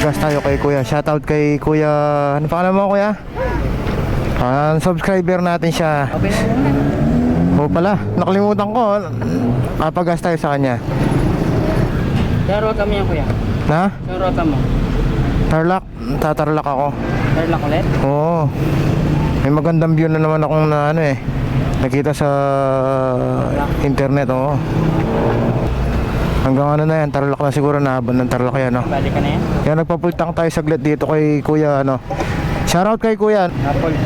Papagas tayo kay kuya. Shoutout kay kuya. Ano pangalan mo kuya? Subscriber natin siya. Oo pala, nakalimutan ko. Papagas tayo sa kanya. Sa ruta mo yan kuya? Na? Sa ruta mo? Tarlac. Tatarlac ako. Tarlac ulit? Oo. May magandang view na naman akong na ano eh. Nakita sa internet, oo. Hanggang ano na yan, Tarlac na siguro, naabot ng Tarlac yan, no? Balik ka na yan? Yan, nagpapultang tayo saglit dito kay kuya, ano. Shoutout kay kuya. Apple.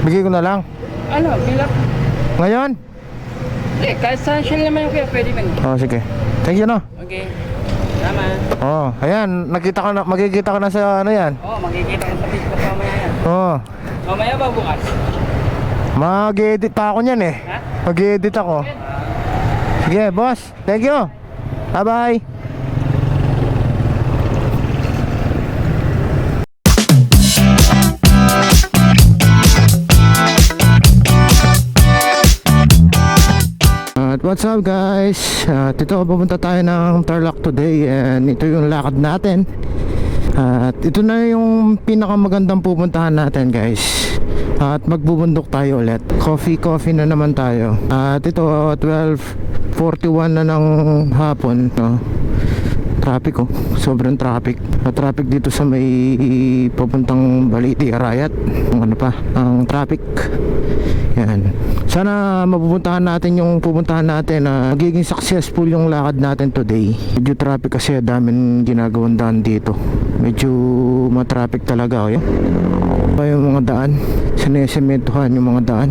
Bigay ko na lang. Ano, bilap? Ngayon? Eh, kahit sa shell naman yung kuya, pwede man. Oo, sige. Thank you, no? Okay. Tama. Oo, ayan, nakita ka na, makikita ka na sa ano yan. Oo, makikita ko sa Facebook mamaya yan. Oo. Mamaya ba bukas? Mag-edit pa ako niyan eh. Ha? Mag-edit ako. Sige, boss. Thank you. Bye-bye. At what's up guys? Ito pupunta tayo ng Tarlac today and ito yung lakad natin. At ito na yung pinakamagandang pupuntahan natin guys. At magbubundok tayo ulit. Coffee na naman tayo. At ito 12:41 na ng hapon, no? Traffic oh, sobrang traffic. Traffic dito sa may papuntang Baliti, Arayat. Ano pa, ang traffic. Yan. Sana mapupuntahan natin yung pupuntahan natin na magiging successful yung lakad natin today. Medyo traffic kasi daming ginagawang daan dito. Medyo matraffic talaga oh. Pa yung mga daan, sinesementohan yung mga daan.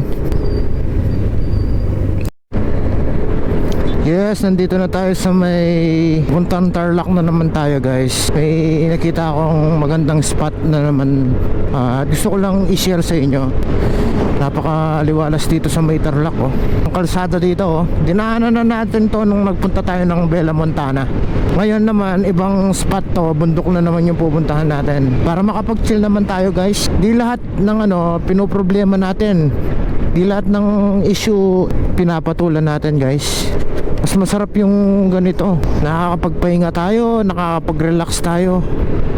Yes, nandito na tayo sa may puntang Tarlac na naman tayo guys. May nakita akong magandang spot na naman. Gusto ko lang i-share sa inyo. Napakaliwalas dito sa may Tarlac oh. Ang kalsada dito oh. Dinaanan na natin to nung nagpunta tayo ng Bella Montana. Ngayon naman ibang spot to, bundok na naman yung pupuntahan natin. Para makapag-chill naman tayo guys. Di lahat ng ano pinoproblema natin, di lahat ng issue pinapatulan natin guys. Mas masarap yung ganito. Nakakapagpahinga tayo, nakakapag-relax tayo.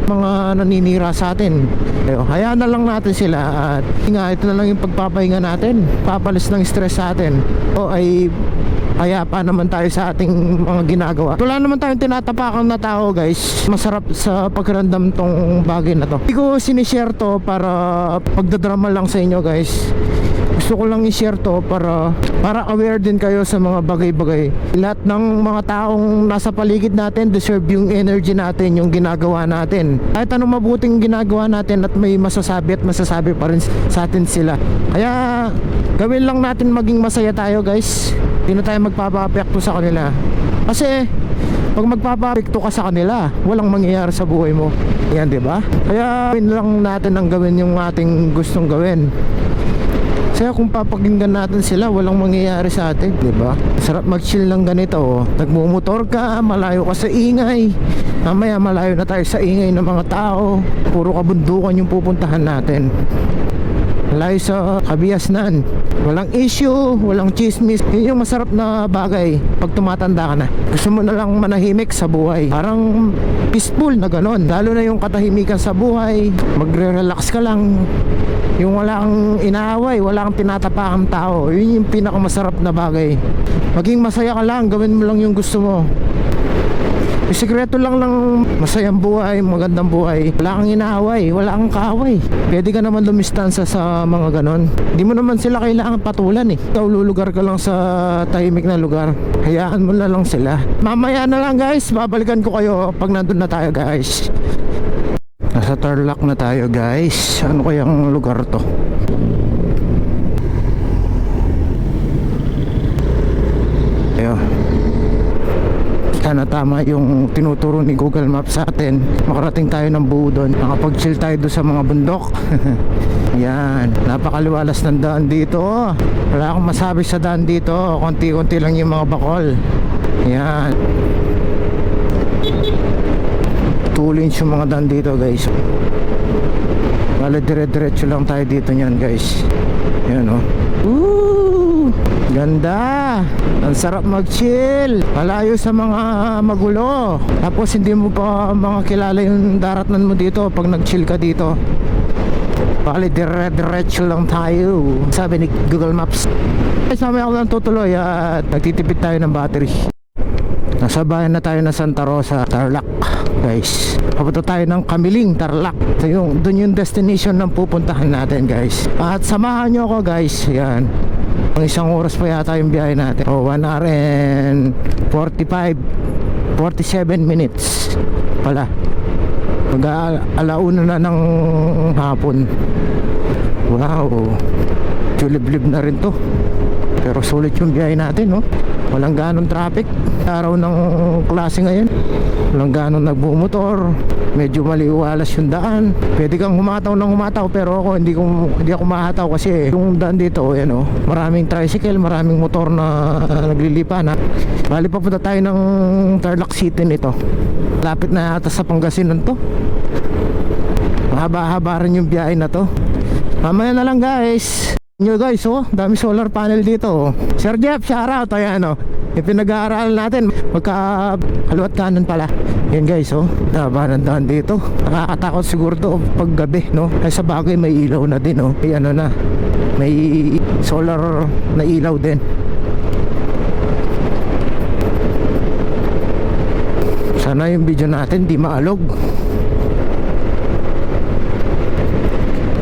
Mga naninira sa atin, hayaan na lang natin sila. At nga, ito na lang yung pagpapahinga natin. Papalis ng stress sa atin. O ay hayapa naman tayo sa ating mga ginagawa. Wala naman tayong tinatapakan na tao guys. Masarap sa pagramdam tong bagay na to. Hindi ko sinishare to para pagdadrama lang sa inyo guys. Gusto ko lang i-share to para aware din kayo sa mga bagay-bagay. Lahat ng mga taong nasa paligid natin deserve yung energy natin, yung ginagawa natin. Kahit anong mabuting ginagawa natin at may masasabi at masasabi pa rin sa atin sila. Kaya gawin lang natin maging masaya tayo guys. Hindi na tayo magpapapekto sa kanila. Kasi pag magpapapekto ka sa kanila, walang mangyayari sa buhay mo. Yan, di ba? Kaya gawin lang natin ang gawin yung ating gustong gawin. Kaya kung papakinggan natin sila, walang mangyayari sa atin, di ba? Sarap mag-chill lang ganito oh. Nagmumotor ka, malayo ka sa ingay. Mamaya malayo na tayo sa ingay ng mga tao. Puro kabundukan yung pupuntahan natin. Malayo sa kabiasnan. Walang issue, walang chismis. Yun yung masarap na bagay pag tumatanda ka na. Gusto mo na lang manahimik sa buhay. Parang peaceful na ganon. Lalo na yung katahimikan sa buhay. Magre-relax ka lang. Yung wala kang inaaway, wala kang tinatapakang tao. Yun yung pinakamasarap na bagay. Maging masaya ka lang, gawin mo lang yung gusto mo. Yung sikreto lang ng masayang buhay, magandang buhay, wala kang inaaway, wala kang kaaway. Pwede ka naman lumistansa sa mga ganon. Hindi mo naman sila kailangan patulan eh. Ikaw lulugar ka lang sa tahimik na lugar. Hayaan mo na lang sila. Mamaya na lang guys, babalikan ko kayo pag nandun na tayo guys. Nasa Tarlac na tayo guys. Ano kayang lugar to? Ayo. Sana tama yung tinuturo ni Google Maps sa atin. Makarating tayo ng buo doon. Makapag-chill tayo doon sa mga bundok. Yan. Napakaliwalas ng daan dito. Wala akong masabi sa daan dito. Konti-konti lang yung mga bakol. Yan. 2 lanes yung mga daan dito guys. Bale dire-diretso lang tayo dito nyan guys. Yan oh. Ganda. Ang sarap mag-chill, malayo sa mga magulo. Tapos hindi mo pa mga kilala yung daratnan mo dito pag nag-chill ka dito. Bali, dire-diretso lang tayo, sabi ni Google Maps. Sama ako lang tutuloy at nagtitipid tayo ng battery. Nasa bayan na tayo na Santa Rosa, Tarlac, guys. Papunta tayo ng Kamiling, Tarlac. So doon yung destination ng pupuntahan natin, guys. At samahan nyo ako, guys. Yan. Ang isang oras pa yata yung biyahe natin. 1 hour and 47 minutes pala. Alauna na ng hapon. Wow, liblib na rin to. Pero sulit yung biyahe natin, no? Walang ganong traffic. Araw ng klase ngayon, walang ganong nagbumotor. Medyo maliwalas yung daan. Pwede kang humataw ng humataw, pero ako hindi ako mahataw kasi yung daan dito, yan, oh, maraming tricycle, maraming motor na naglilipan, ha? Bali, papunta tayo ng Tarlac City nito. Lapit na yata sa Pangasinan to. Mahaba-haba rin yung biyahe na to. Mamaya na lang, guys. Nyo, guys, oh, dami solar panel dito, oh. Sir Jeff, shoutout. Ayan, oh, yung pinag-aaral natin, magka kaliwat kanan pala. Yan, guys, oh, haba ng daan dito. Nakakatakot siguro to pag gabi, no? Ay, sa bagay may ilaw na din, oh. May ano na, may solar na ilaw din. Sana yung video natin di maalog.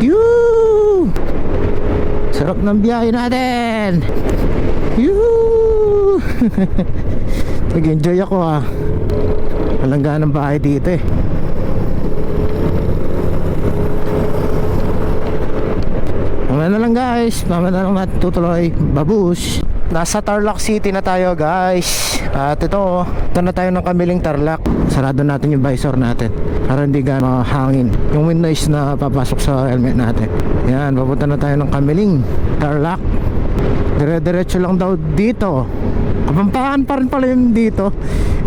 Yoo! Sarap ng biyahe natin. Yoo! Nag-enjoy ako, ah. Walang ganang bahay dito, eh. Mamaya na lang, guys. Mamaya na lang natin tutuloy. Babush! Nasa Tarlac City na tayo, guys. At ito na tayo ng Kamiling Tarlac. Sarado natin yung visor natin para hindi gano'ng hangin yung wind noise na papasok sa helmet natin. Yan, papunta na tayo ng Kamiling Tarlac. Dire-diretso lang daw dito. Kapampangan pa rin pala yung dito.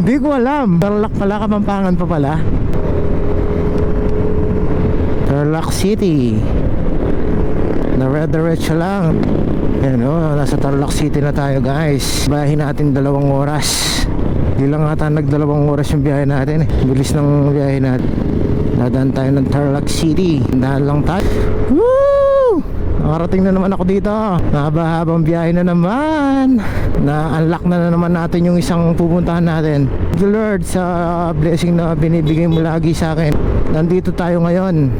Hindi ko alam. Tarlac pala, Kapampangan pa pala. Tarlac City. Dire-diretso lang. Yan, oh, nasa Tarlac City na tayo, guys. Bayahin natin 2 oras. Hindi lang ata nag-2 oras yung biyahe natin, eh. Bilis ng biyahe natin. Dadaan tayo ng Tarlac City. Dahan lang tayo. Woo! Nakarating na naman ako dito. Mahaba-habang biyahe na naman. Na-unlock na naman natin yung isang pupuntahan natin. Thank you, Lord, sa blessing na binibigay mo lagi sa akin. Nandito tayo ngayon.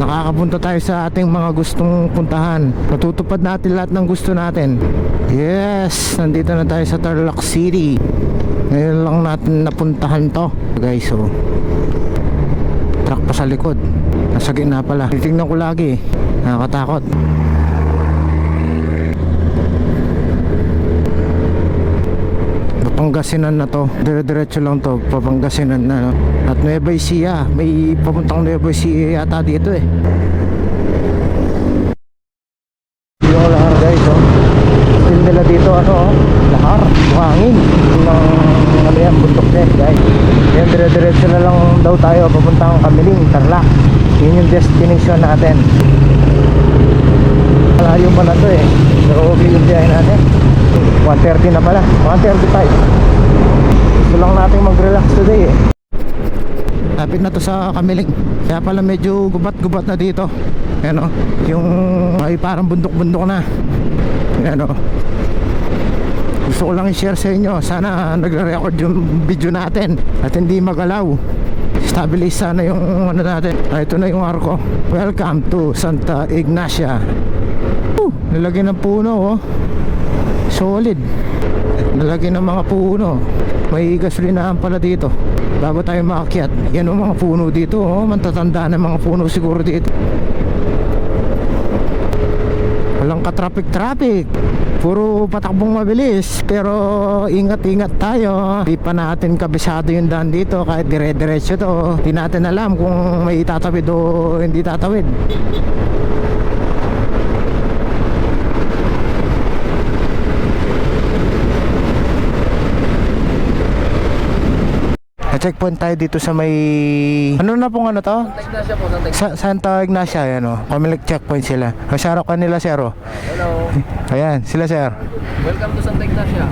Nakakapunta tayo sa ating mga gustong puntahan. Natutupad natin lahat ng gusto natin. Yes, nandito na tayo sa Tarlac City. Ngayon lang natin napuntahan to, guys. So, truck pa sa likod. Nasa gitna pala. Titignan ko lagi. Nakakatakot. Pangasinan na to. Dire-diretso lang to. Papangasinan na, no? At Nueva Ecija. May papuntang Nueva Ecija yata dito, eh. Yung lahar, guys, oh. Still nila dito, ano, oh, lahar, buhangin. Ano yan, bundok din, guys. Yan, dire-diretso na lang daw tayo papuntang Kamiling, Tarlac. Yun yung destination natin. Malayo pala to, eh. Pero okay yung biyahe natin. 1:30 na pala, 1:35. Gusto lang natin mag-relax today, eh. Lapit na to sa Kamiling. Kaya pala medyo gubat-gubat na dito. Ayan, oh, yung ay parang bundok-bundok na. Ayan, oh. Gusto ko lang i-share sa inyo. Sana nagre-record yung video natin at hindi magalaw. Stabilize sana yung ano natin. Ito na yung arko. Welcome to Santa Ignacia. Nilagyan ng puno, oh. Solid. Nilagyan ng mga puno. May gasolinahan pala dito bago tayo maakyat. Yan ang mga puno dito, oh. Matatanda na mga puno siguro dito. Walang ka-traffic. Puro patakbong mabilis. Pero ingat-ingat tayo. Di pa natin kabisado yung daan dito. Kahit dire-diretso to, di natin alam kung may tatawid o hindi tatawid. checkpoint tayo dito sa may... Ano na pong ano to? Ignacia po, Santa Ignacia. Santa Ignacia, yan o. Comelec checkpoint sila. Sa harap kanila, sir o. Hello. Ayan, sila sir. Welcome to Santa Ignacia.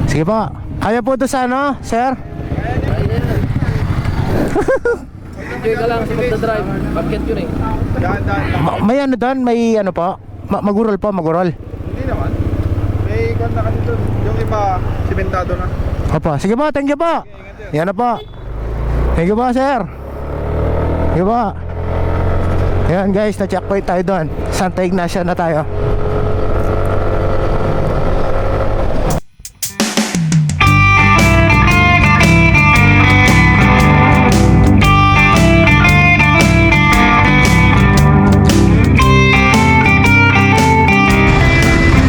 Sige po. Kaya po ito sa ano, sir? Enjoy ka lang sa magdadrive. Bakit yun eh? May ano doon? May ano po? Magurol po, magurol. Hindi naman. May ganda kasi doon. Yung iba, simentado na. Opo. Sige po, thank you po. Yan na po. Thank you po, sir. Thank you po. Ayan guys, na-checkpoint tayo doon. Santa Ignacia na tayo.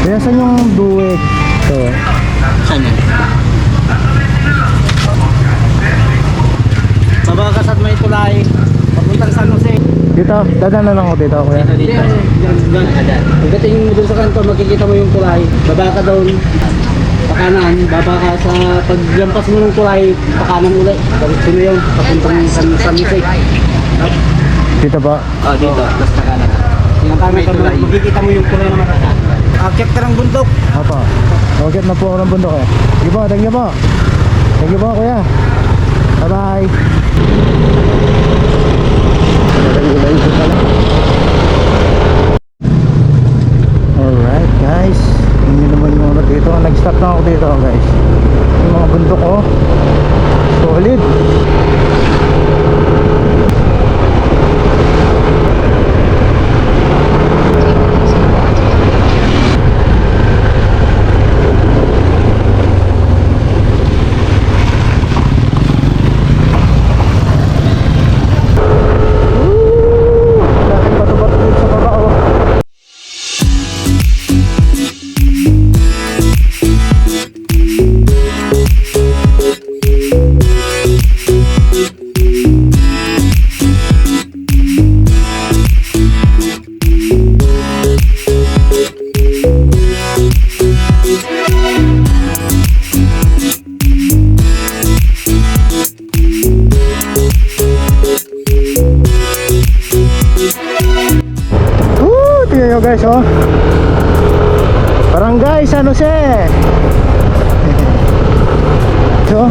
Kaya saan yung duweg? Ito. Saan yan? Mabagasat may tulay. Papuntang San Jose. Dito, dadaan na lang ako dito, kuya. Dito. Pagdating mo dun sa kanto, makikita mo yung tulay. Baba ka doon. Pakanan. Baba ka sa paglampas mo ng tulay. Pakanan ulit. Diretso mo yung papuntang San Jose. Dito po. Oh, dito. Tapos na kanan. Yung kanan ka doon, makikita mo yung tulay na mataas. Akyat ka ng bundok. Opo. Rocket na po ako ng bundok eh. Sige po, thank you po. Thank you po, kuya. Bye-bye. Alright guys. Hindi naman yung mga dito. Nag-stop na ako dito guys. Yung mga bundok oh. Solid. Daming bato-bato dito sa baba oh. Tingnan nyo guys oh. Barangay San Jose. So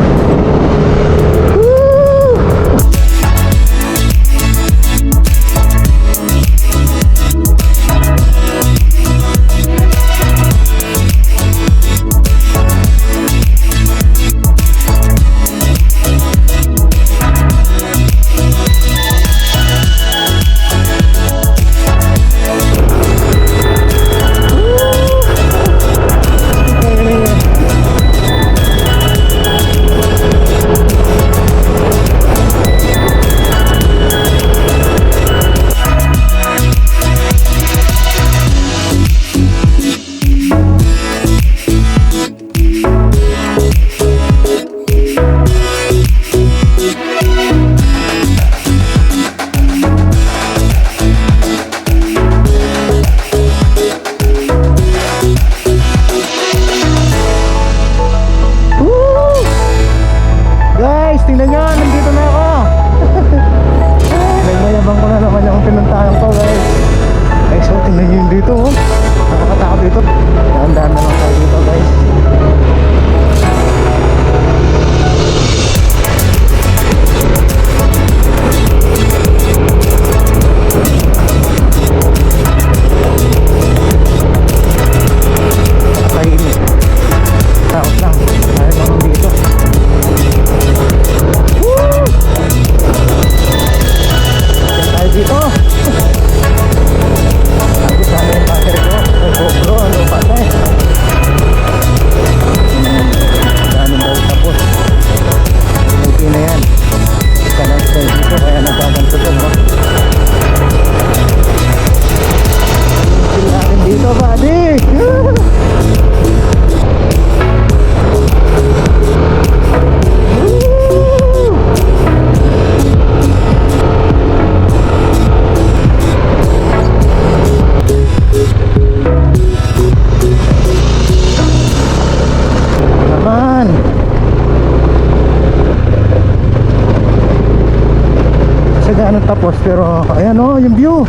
gaano tapos, pero ayan oh, yung view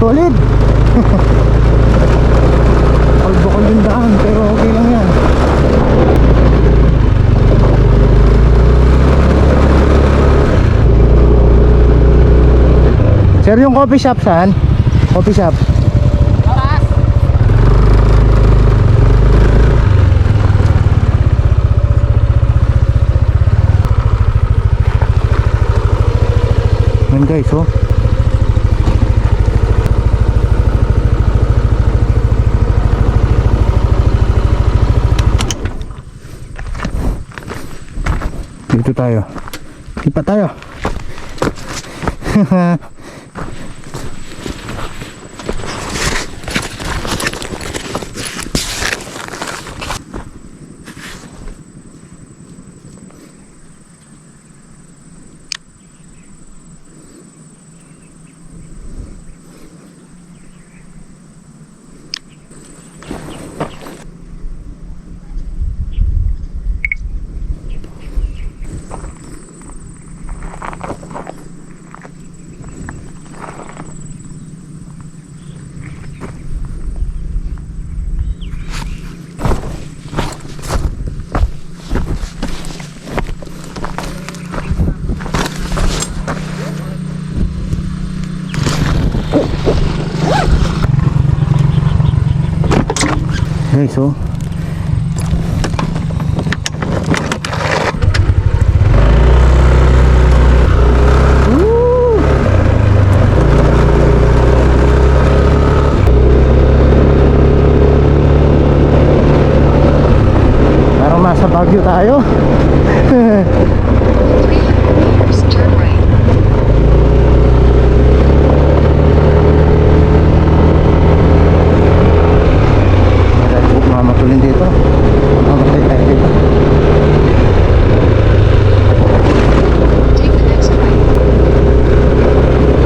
solid. Kalbukol yung daan, pero okay lang yan. Sir, yung coffee shop saan? Coffee shop. Yan guys, oh. Dito tayo. Ipa tayo. Guys, oh. Woo! Parang nasa Baguio tayo. 300 meters, turn right. Mamatulin dito. Mamatay tayo dito. Take the next right. Continue for 3 kilometers.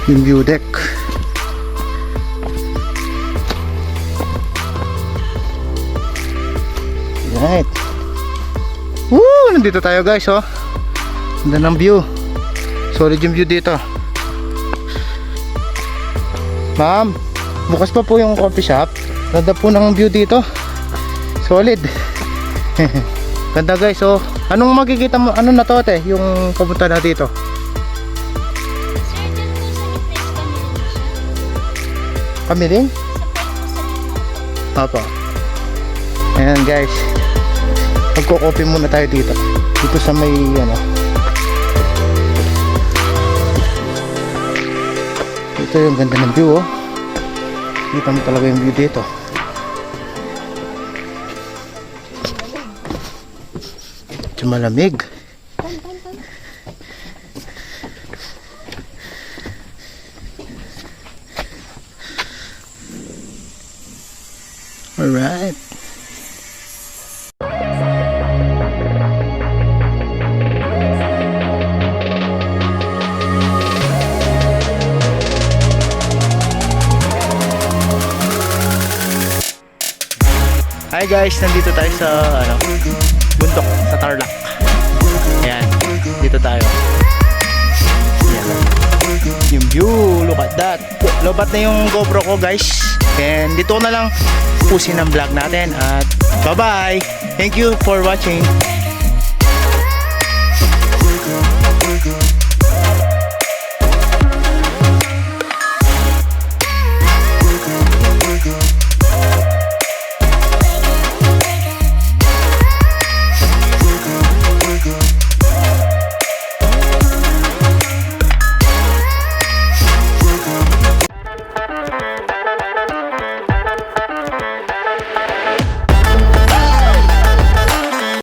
Yung view deck. Right. Woo! Nandito tayo guys, oh. Ganda ng view. Solid yung view dito. Ma'am, bukas pa po yung coffee shop. Ganda po ng view dito. Solid. Ganda guys, oh. Anong makikita mo? Ano na to, ate? Yung pumunta na dito. Kami din? Papa. Ayan guys. Magko-coffee muna tayo dito. Dito sa may ano. Ito yung ganda ng view, oh. Kita mo talaga yung view dito. Medyo malamig. Alright. Hi guys, nandito tayo sa bundok sa Tarlac. Ayan, dito tayo. Ayan. Yung view, look at that. Lobat na yung GoPro ko guys. And dito ko na lang pusin ang vlog natin at bye bye. Thank you for watching.